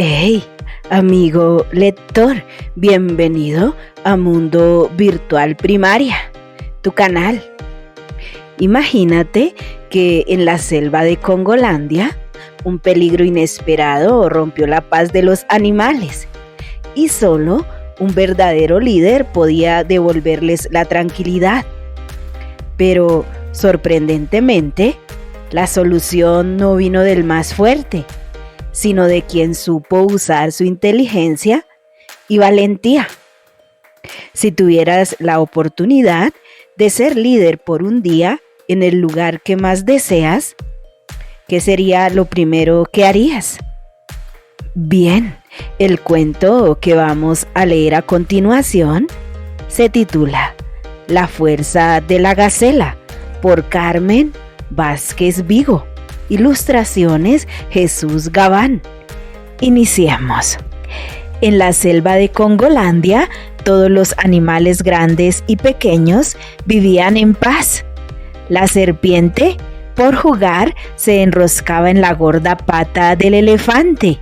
Hey, amigo lector, bienvenido a Mundo Virtual Primaria, tu canal. Imagínate que en la selva de Congolandia, un peligro inesperado rompió la paz de los animales y solo un verdadero líder podía devolverles la tranquilidad. Pero, sorprendentemente, la solución no vino del más fuerte, sino de quien supo usar su inteligencia y valentía. Si tuvieras la oportunidad de ser líder por un día en el lugar que más deseas, ¿qué sería lo primero que harías? Bien, el cuento que vamos a leer a continuación se titula La fuerza de la gacela, por Carmen Vázquez Vigo. Ilustraciones Jesús Gabán. Iniciemos. En la selva de Congolandia, todos los animales grandes y pequeños vivían en paz. La serpiente, por jugar, se enroscaba en la gorda pata del elefante.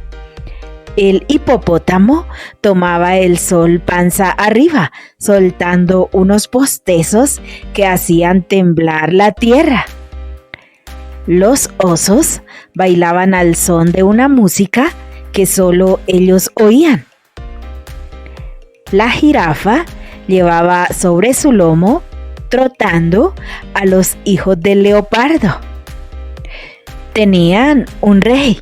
El hipopótamo tomaba el sol panza arriba, soltando unos bostezos que hacían temblar la tierra. Los osos bailaban al son de una música que solo ellos oían. La jirafa llevaba sobre su lomo, trotando, a los hijos del leopardo. Tenían un rey,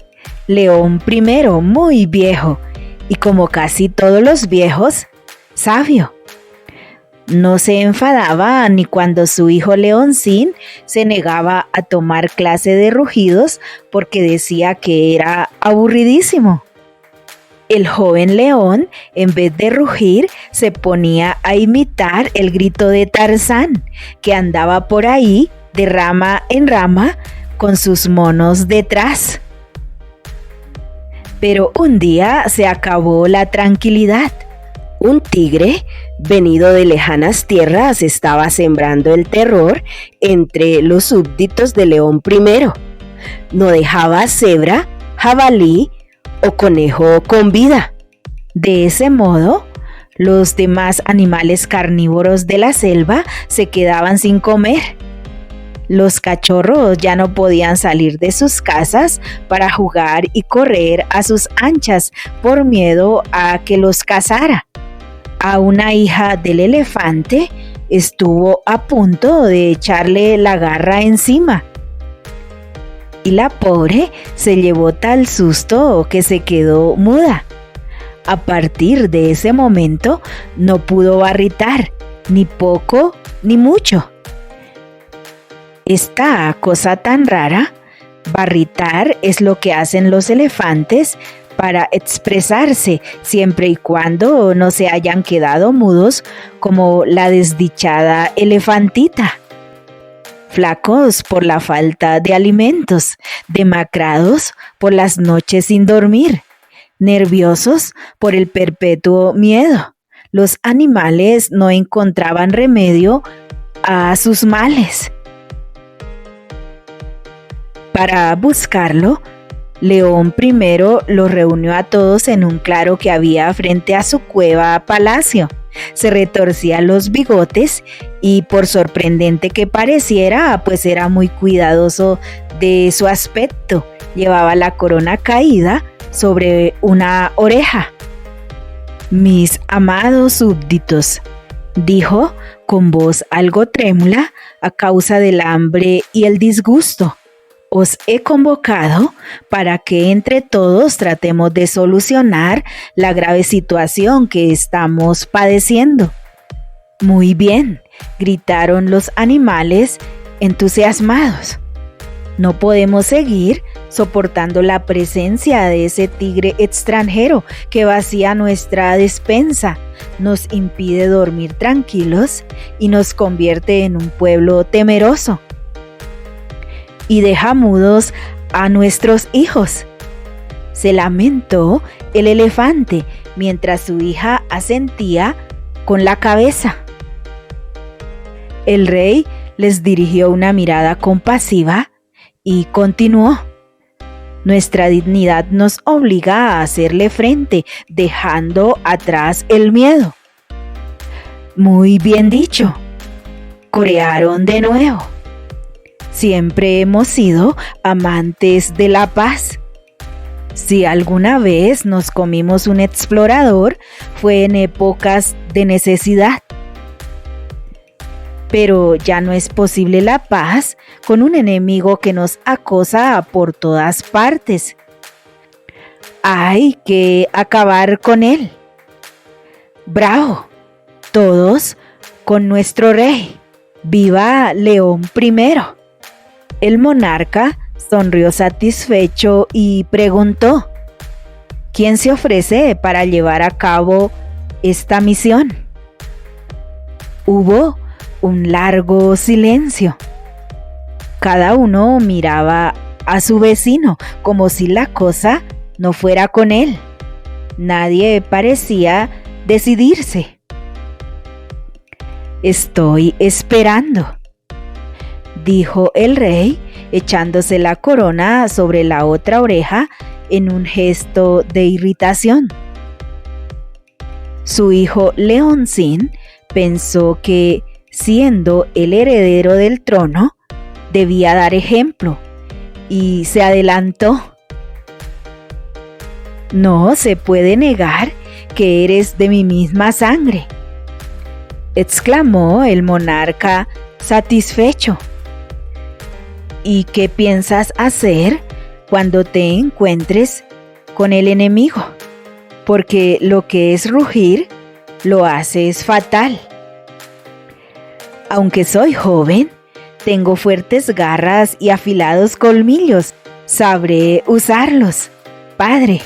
León I, muy viejo, y como casi todos los viejos, sabio. No se enfadaba ni cuando su hijo Leoncín se negaba a tomar clase de rugidos porque decía que era aburridísimo. El joven león, en vez de rugir, se ponía a imitar el grito de Tarzán, que andaba por ahí de rama en rama con sus monos detrás. Pero un día se acabó la tranquilidad. Un tigre, venido de lejanas tierras, estaba sembrando el terror entre los súbditos de León I. No dejaba cebra, jabalí o conejo con vida. De ese modo, los demás animales carnívoros de la selva se quedaban sin comer. Los cachorros ya no podían salir de sus casas para jugar y correr a sus anchas por miedo a que los cazara. A una hija del elefante estuvo a punto de echarle la garra encima. Y la pobre se llevó tal susto que se quedó muda. A partir de ese momento no pudo barritar, ni poco ni mucho. Esta cosa tan rara, barritar, es lo que hacen los elefantes para expresarse siempre y cuando no se hayan quedado mudos como la desdichada elefantita. Flacos por la falta de alimentos, demacrados por las noches sin dormir, nerviosos por el perpetuo miedo, los animales no encontraban remedio a sus males. Para buscarlo, León I los reunió a todos en un claro que había frente a su cueva palacio. Se retorcía los bigotes y, por sorprendente que pareciera, pues era muy cuidadoso de su aspecto. Llevaba la corona caída sobre una oreja. «Mis amados súbditos», dijo con voz algo trémula a causa del hambre y el disgusto, «os he convocado para que entre todos tratemos de solucionar la grave situación que estamos padeciendo». «Muy bien», gritaron los animales entusiasmados. «No podemos seguir soportando la presencia de ese tigre extranjero que vacía nuestra despensa, nos impide dormir tranquilos y nos convierte en un pueblo temeroso. Y deja mudos a nuestros hijos», se lamentó el elefante mientras su hija asentía con la cabeza. El rey les dirigió una mirada compasiva y continuó: Nuestra dignidad nos obliga a hacerle frente, dejando atrás el miedo. Muy bien dicho. Corearon de nuevo. Siempre hemos sido amantes de la paz. Si alguna vez nos comimos un explorador, fue en épocas de necesidad. Pero ya no es posible la paz con un enemigo que nos acosa por todas partes. Hay que acabar con él. ¡Bravo! Todos con nuestro rey. ¡Viva León I! El monarca sonrió satisfecho y preguntó: ¿quién se ofrece para llevar a cabo esta misión? Hubo un largo silencio. Cada uno miraba a su vecino como si la cosa no fuera con él. Nadie parecía decidirse. Estoy esperando, dijo el rey, echándose la corona sobre la otra oreja en un gesto de irritación. Su hijo Leoncín pensó que, siendo el heredero del trono, debía dar ejemplo y se adelantó. No se puede negar que eres de mi misma sangre, exclamó el monarca satisfecho. ¿Y qué piensas hacer cuando te encuentres con el enemigo? Porque lo que es rugir, lo haces fatal. Aunque soy joven, tengo fuertes garras y afilados colmillos. Sabré usarlos, padre.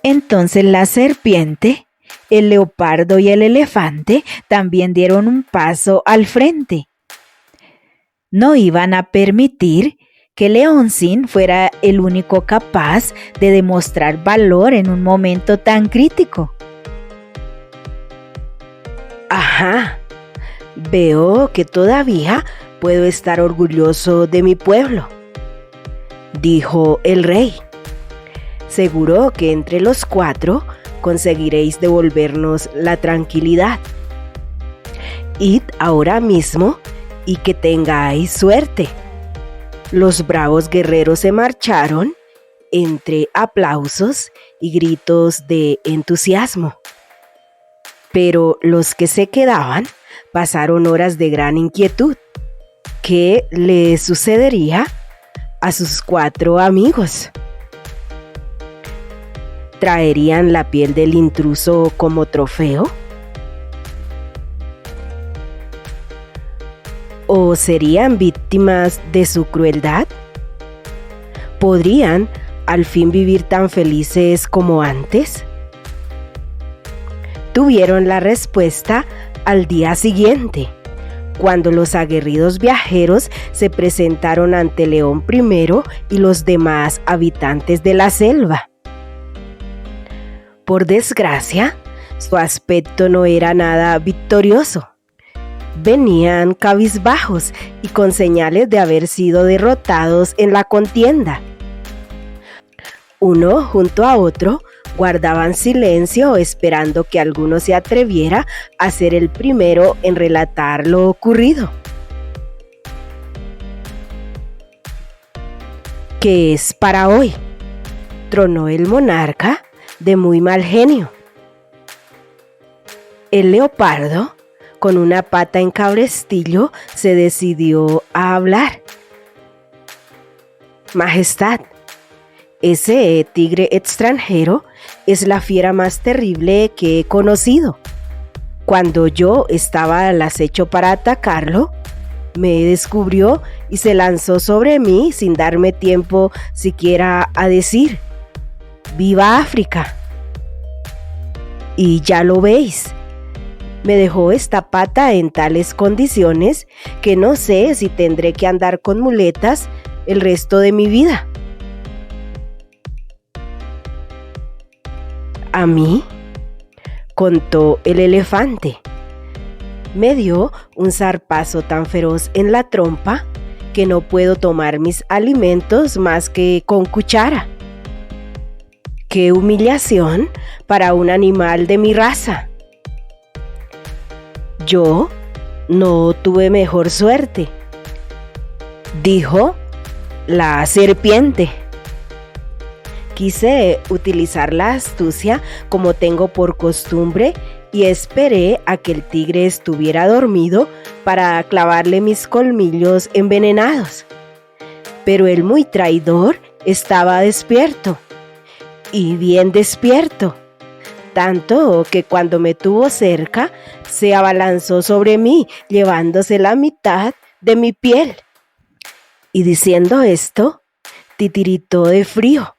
Entonces la serpiente, el leopardo y el elefante también dieron un paso al frente. No iban a permitir que Leoncín fuera el único capaz de demostrar valor en un momento tan crítico. Ajá. Veo que todavía puedo estar orgulloso de mi pueblo, dijo el rey. Seguro que entre los 4 conseguiréis devolvernos la tranquilidad. Id ahora mismo y que tengáis suerte. Los bravos guerreros se marcharon entre aplausos y gritos de entusiasmo. Pero los que se quedaban pasaron horas de gran inquietud. ¿Qué le sucedería a sus 4 amigos? ¿Traerían la piel del intruso como trofeo? ¿O serían víctimas de su crueldad? ¿Podrían al fin vivir tan felices como antes? Tuvieron la respuesta al día siguiente, cuando los aguerridos viajeros se presentaron ante León I y los demás habitantes de la selva. Por desgracia, su aspecto no era nada victorioso. Venían cabizbajos y con señales de haber sido derrotados en la contienda. Uno junto a otro guardaban silencio esperando que alguno se atreviera a ser el primero en relatar lo ocurrido. ¿Qué es para hoy?, tronó el monarca de muy mal genio. El leopardo, con una pata en cabrestillo, se decidió a hablar. Majestad, ese tigre extranjero es la fiera más terrible que he conocido. Cuando yo estaba al acecho para atacarlo, me descubrió y se lanzó sobre mí sin darme tiempo siquiera a decir: ¡Viva África! Y ya lo veis, me dejó esta pata en tales condiciones que no sé si tendré que andar con muletas el resto de mi vida. ¿A mí?, contó el elefante. Me dio un zarpazo tan feroz en la trompa que no puedo tomar mis alimentos más que con cuchara. ¡Qué humillación para un animal de mi raza! Yo no tuve mejor suerte, dijo la serpiente. Quise utilizar la astucia como tengo por costumbre y esperé a que el tigre estuviera dormido para clavarle mis colmillos envenenados. Pero el muy traidor estaba despierto, y bien despierto, tanto que cuando me tuvo cerca se abalanzó sobre mí, llevándose la mitad de mi piel. Y diciendo esto, titiritó de frío.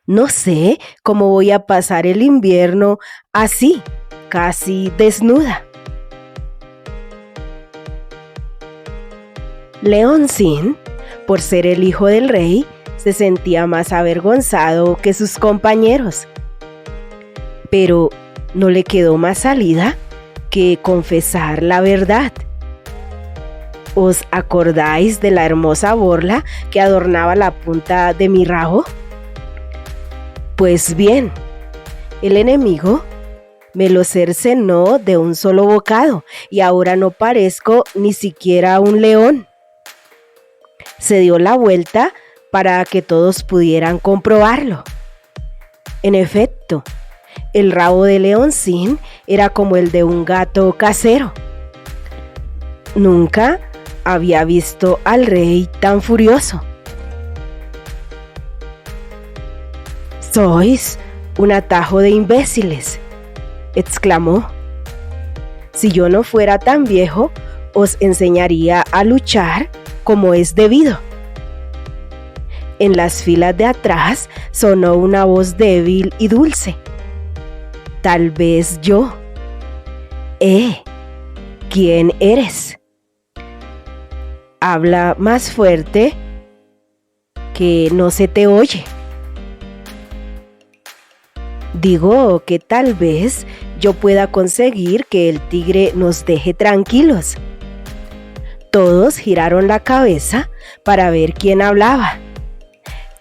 No sé cómo voy a pasar el invierno así, casi desnuda. Leoncín, por ser el hijo del rey, se sentía más avergonzado que sus compañeros. Pero no le quedó más salida que confesar la verdad. ¿Os acordáis de la hermosa borla que adornaba la punta de mi rabo? Pues bien, el enemigo me lo cercenó de un solo bocado y ahora no parezco ni siquiera un león. Se dio la vuelta para que todos pudieran comprobarlo. En efecto, el rabo de Leoncín era como el de un gato casero. Nunca había visto al rey tan furioso. «Sois un atajo de imbéciles», exclamó. «Si yo no fuera tan viejo, os enseñaría a luchar como es debido». En las filas de atrás sonó una voz débil y dulce. «Tal vez yo». ¿Quién eres? Habla más fuerte que no se te oye. Digo que tal vez yo pueda conseguir que el tigre nos deje tranquilos. Todos giraron la cabeza para ver quién hablaba.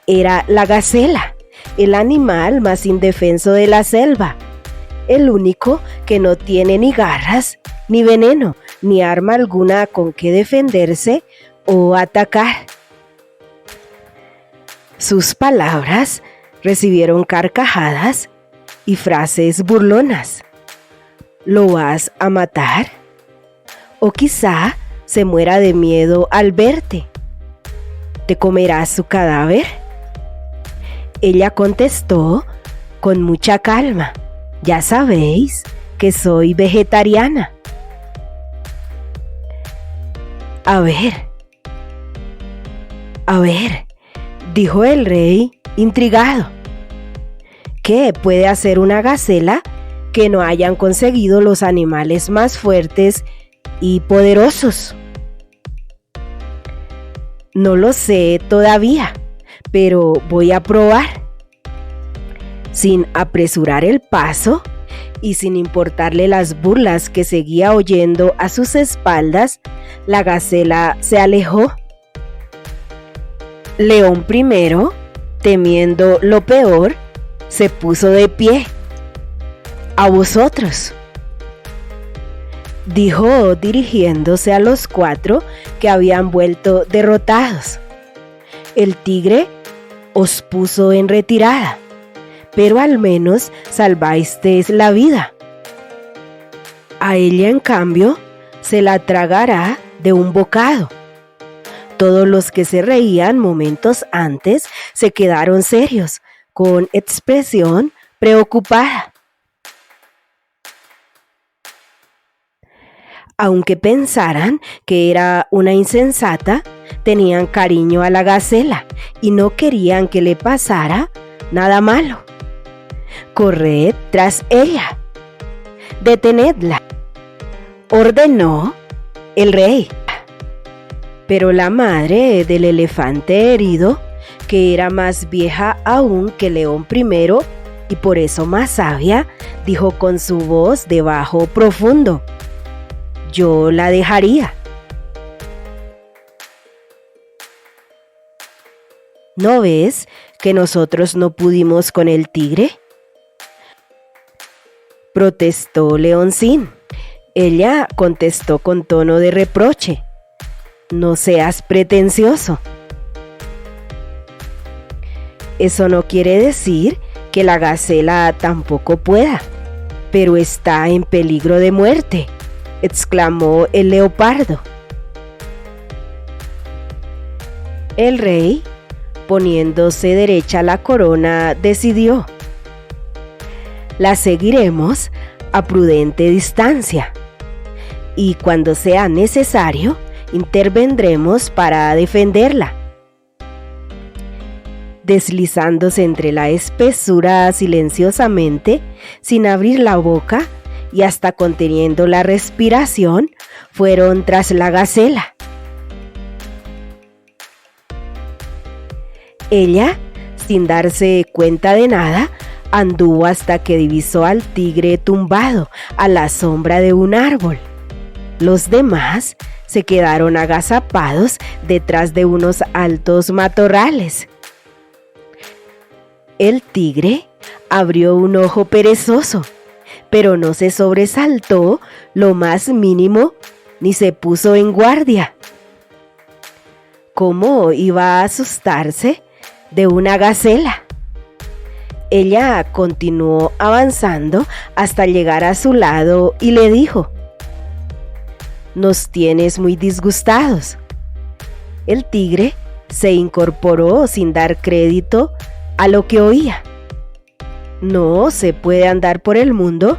Era la gacela, el animal más indefenso de la selva, el único que no tiene ni garras, ni veneno, ni arma alguna con que defenderse o atacar. Sus palabras recibieron carcajadas y frases burlonas. ¿Lo vas a matar? O quizá se muera de miedo al verte. ¿Te comerás su cadáver? Ella contestó con mucha calma: ya sabéis que soy vegetariana. A ver, dijo el rey intrigado. ¿Qué puede hacer una gacela que no hayan conseguido los animales más fuertes y poderosos? No lo sé todavía, pero voy a probar. Sin apresurar el paso y sin importarle las burlas que seguía oyendo a sus espaldas, la gacela se alejó. León primero, temiendo lo peor, se puso de pie. «A vosotros», dijo dirigiéndose a los 4 que habían vuelto derrotados. «El tigre os puso en retirada, pero al menos salvasteis la vida. A ella, en cambio, se la tragará de un bocado». Todos los que se reían momentos antes se quedaron serios, con expresión preocupada. Aunque pensaran que era una insensata, tenían cariño a la gacela y no querían que le pasara nada malo. «Corred tras ella, detenedla», ordenó el rey. Pero la madre del elefante herido, que era más vieja aún que León primero y por eso más sabia, dijo con su voz de bajo profundo: «Yo la dejaría». ¿No ves que nosotros no pudimos con el tigre?, protestó Leoncín. Ella contestó con tono de reproche: no seas pretencioso. Eso no quiere decir que la gacela tampoco pueda, pero está en peligro de muerte, exclamó el leopardo. El rey, poniéndose derecha la corona, decidió: la seguiremos a prudente distancia, y cuando sea necesario, intervendremos para defenderla. Deslizándose entre la espesura silenciosamente, sin abrir la boca y hasta conteniendo la respiración, fueron tras la gacela. Ella, sin darse cuenta de nada, anduvo hasta que divisó al tigre tumbado a la sombra de un árbol. Los demás se quedaron agazapados detrás de unos altos matorrales. El tigre abrió un ojo perezoso, pero no se sobresaltó lo más mínimo ni se puso en guardia. ¿Cómo iba a asustarse de una gacela? Ella continuó avanzando hasta llegar a su lado y le dijo: nos tienes muy disgustados. El tigre se incorporó sin dar crédito a lo que oía. No se puede andar por el mundo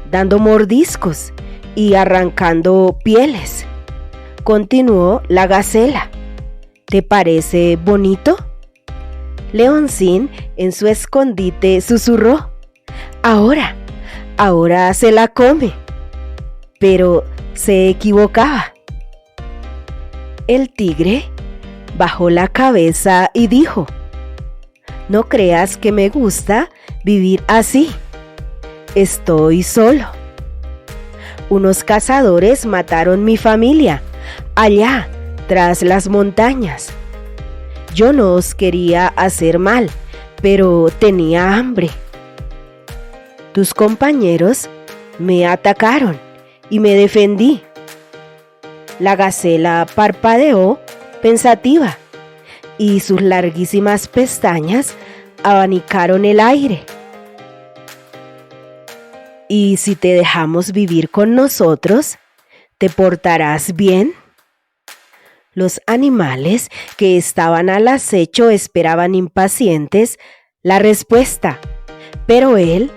dando mordiscos y arrancando pieles, continuó la gacela. ¿Te parece bonito? Leoncín, en su escondite, susurró: ahora se la come. Pero se equivocaba. El tigre bajó la cabeza y dijo: no creas que me gusta vivir así. Estoy solo. Unos cazadores mataron mi familia allá tras las montañas. Yo no os quería hacer mal, pero tenía hambre. Tus compañeros me atacaron y me defendí. La gacela parpadeó pensativa y sus larguísimas pestañas abanicaron el aire. ¿Y si te dejamos vivir con nosotros, te portarás bien? Los animales que estaban al acecho esperaban impacientes la respuesta, pero él,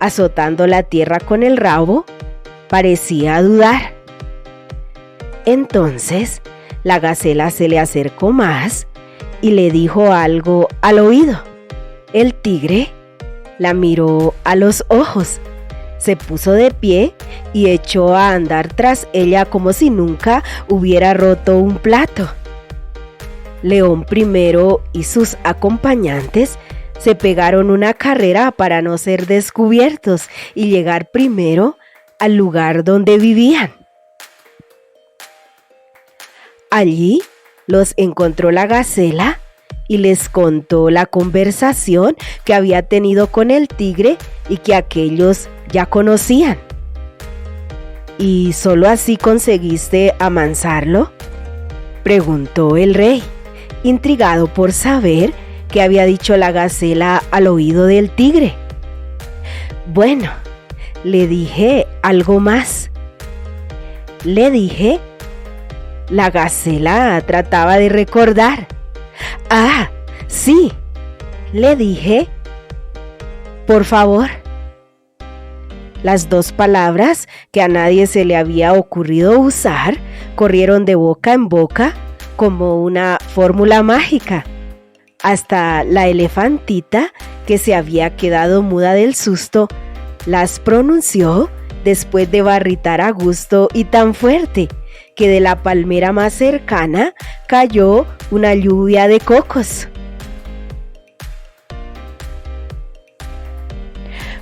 azotando la tierra con el rabo, parecía dudar. Entonces la gacela se le acercó más y le dijo algo al oído. El tigre la miró a los ojos, se puso de pie y echó a andar tras ella como si nunca hubiera roto un plato. León primero y sus acompañantes se pegaron una carrera para no ser descubiertos y llegar primero al lugar donde vivían. Allí los encontró la gacela y les contó la conversación que había tenido con el tigre y que aquellos ya conocían. ¿Y solo así conseguiste amansarlo?, preguntó el rey, intrigado por saber qué había dicho la gacela al oído del tigre. Bueno, le dije algo más. Le dije... La gacela trataba de recordar. Ah, sí, le dije: por favor. Las dos palabras que a nadie se le había ocurrido usar corrieron de boca en boca como una fórmula mágica. Hasta la elefantita, que se había quedado muda del susto, las pronunció después de barritar a gusto y tan fuerte que de la palmera más cercana cayó una lluvia de cocos.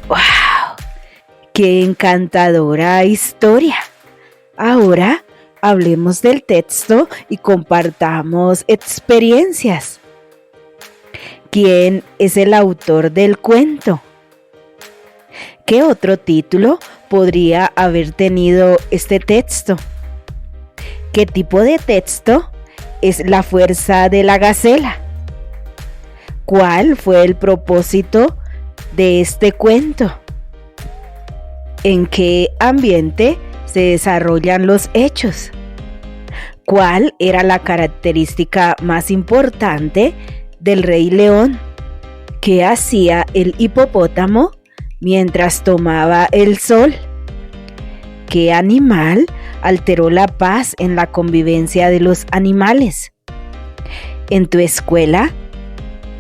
¡Wow! ¡Qué encantadora historia! Ahora hablemos del texto y compartamos experiencias. ¿Quién es el autor del cuento? ¿Qué otro título podría haber tenido este texto? ¿Qué tipo de texto es La fuerza de la gacela? ¿Cuál fue el propósito de este cuento? ¿En qué ambiente se desarrollan los hechos? ¿Cuál era la característica más importante del Rey León? ¿Qué hacía el hipopótamo mientras tomaba el sol? ¿Qué animal alteró la paz en la convivencia de los animales? En tu escuela,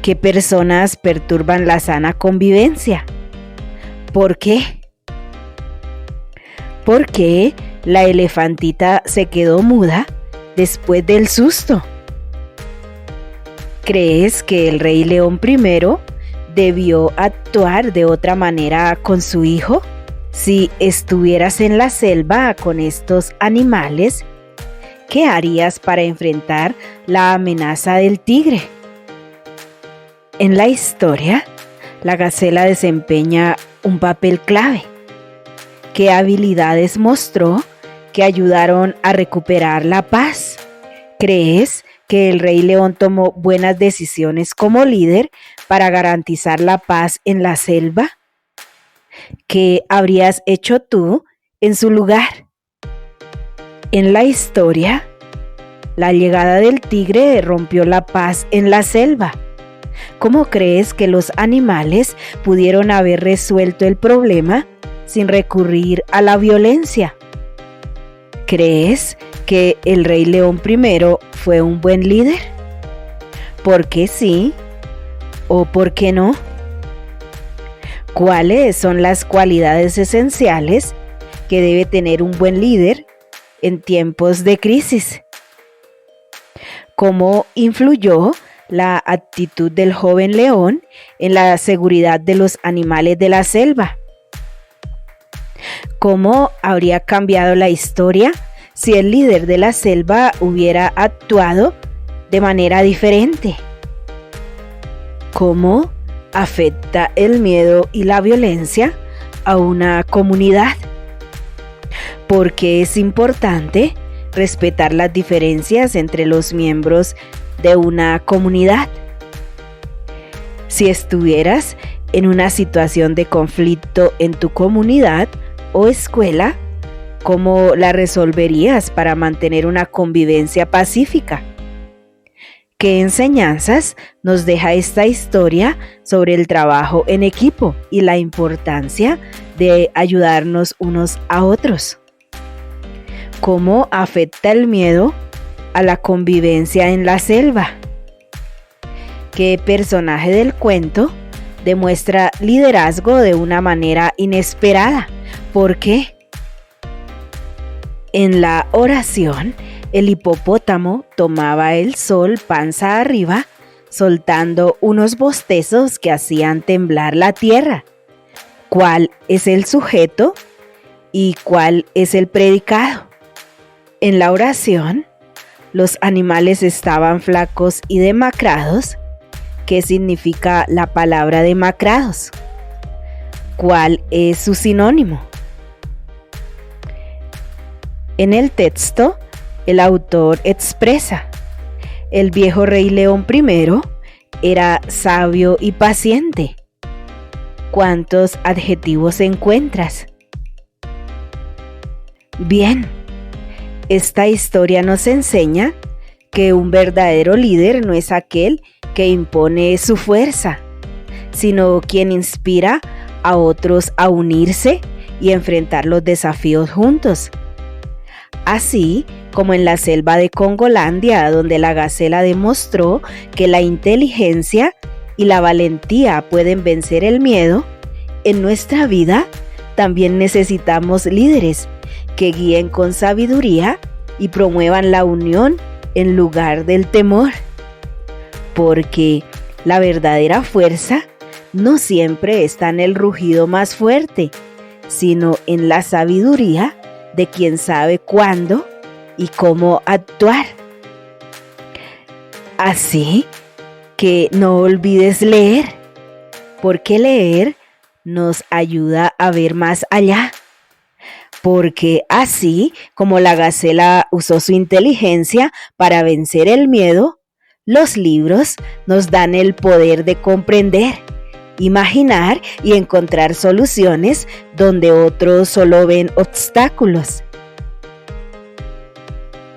¿qué personas perturban la sana convivencia? ¿Por qué? ¿Por qué la elefantita se quedó muda después del susto? ¿Crees que el Rey León I debió actuar de otra manera con su hijo? Si estuvieras en la selva con estos animales, ¿qué harías para enfrentar la amenaza del tigre? En la historia, la gacela desempeña un papel clave. ¿Qué habilidades mostró que ayudaron a recuperar la paz? ¿Crees que el Rey León tomó buenas decisiones como líder para garantizar la paz en la selva? ¿Qué habrías hecho tú en su lugar? En la historia, la llegada del tigre rompió la paz en la selva. ¿Cómo crees que los animales pudieron haber resuelto el problema sin recurrir a la violencia? ¿Crees que el Rey León I fue un buen líder? ¿Por qué sí o por qué no? ¿Cuáles son las cualidades esenciales que debe tener un buen líder en tiempos de crisis? ¿Cómo influyó la actitud del joven león en la seguridad de los animales de la selva? ¿Cómo habría cambiado la historia si el líder de la selva hubiera actuado de manera diferente? ¿Cómo afecta el miedo y la violencia a una comunidad? ¿Por qué es importante respetar las diferencias entre los miembros de una comunidad? Si estuvieras en una situación de conflicto en tu comunidad o escuela, ¿cómo la resolverías para mantener una convivencia pacífica? ¿Qué enseñanzas nos deja esta historia sobre el trabajo en equipo y la importancia de ayudarnos unos a otros? ¿Cómo afecta el miedo a la convivencia en la selva? ¿Qué personaje del cuento demuestra liderazgo de una manera inesperada? ¿Por qué? En la oración, el hipopótamo tomaba el sol panza arriba, soltando unos bostezos que hacían temblar la tierra. ¿Cuál es el sujeto y cuál es el predicado? En la oración, los animales estaban flacos y demacrados. ¿Qué significa la palabra demacrados? ¿Cuál es su sinónimo? En el texto, el autor expresa: el viejo Rey León I era sabio y paciente. ¿Cuántos adjetivos encuentras? Bien, esta historia nos enseña que un verdadero líder no es aquel que impone su fuerza, sino quien inspira a otros a unirse y enfrentar los desafíos juntos. Así como en la selva de Congolandia, donde la gacela demostró que la inteligencia y la valentía pueden vencer el miedo, en nuestra vida también necesitamos líderes que guíen con sabiduría y promuevan la unión en lugar del temor. Porque la verdadera fuerza no siempre está en el rugido más fuerte, sino en la sabiduría de quien sabe cuándo y cómo actuar. Así que no olvides leer, porque leer nos ayuda a ver más allá. Porque así como la gacela usó su inteligencia para vencer el miedo, los libros nos dan el poder de comprender, imaginar y encontrar soluciones donde otros solo ven obstáculos.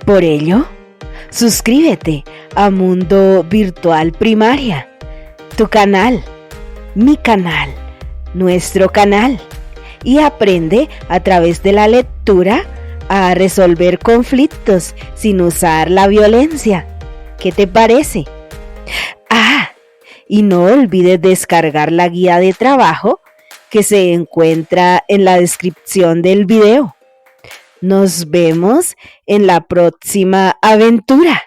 Por ello, suscríbete a Mundo Virtual Primaria, tu canal, mi canal, nuestro canal, y aprende a través de la lectura a resolver conflictos sin usar la violencia. ¿Qué te parece? Y no olvides descargar la guía de trabajo que se encuentra en la descripción del video. Nos vemos en la próxima aventura.